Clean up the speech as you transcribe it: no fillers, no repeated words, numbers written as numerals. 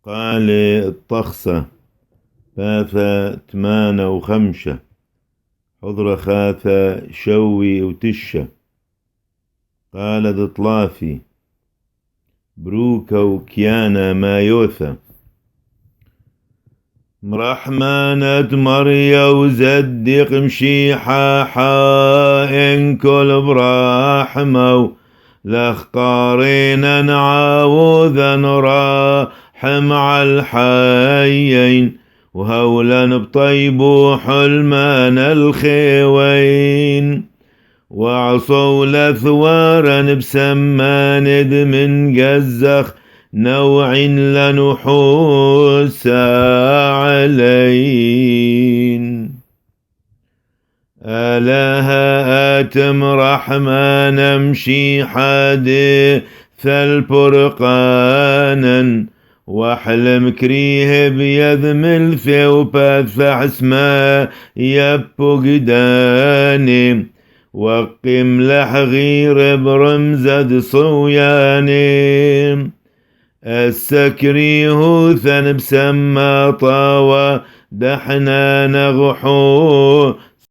قال الطخسة ثاثة تمانة وخمشة حضرة خاثة شوي وتشة قال دطلافي بروكا وكيانا ما يوثى مرحمانة مريا وزدق مشيحة حائن كل برحمة لخقارين نعاوذا نراحم على الحيين وهولا بطيبو حلمان الخيوين وعصوا لثوارا بسماند من جزخ نوع لنحوس علين ألها آتم رحمن امشي حادث البرقانا واحلم كريه بيذمل ثوبات فحسما يبو قداني وقم لحغير برمزد صوياني السكريه ثنب سما طاوى دحنا نغحو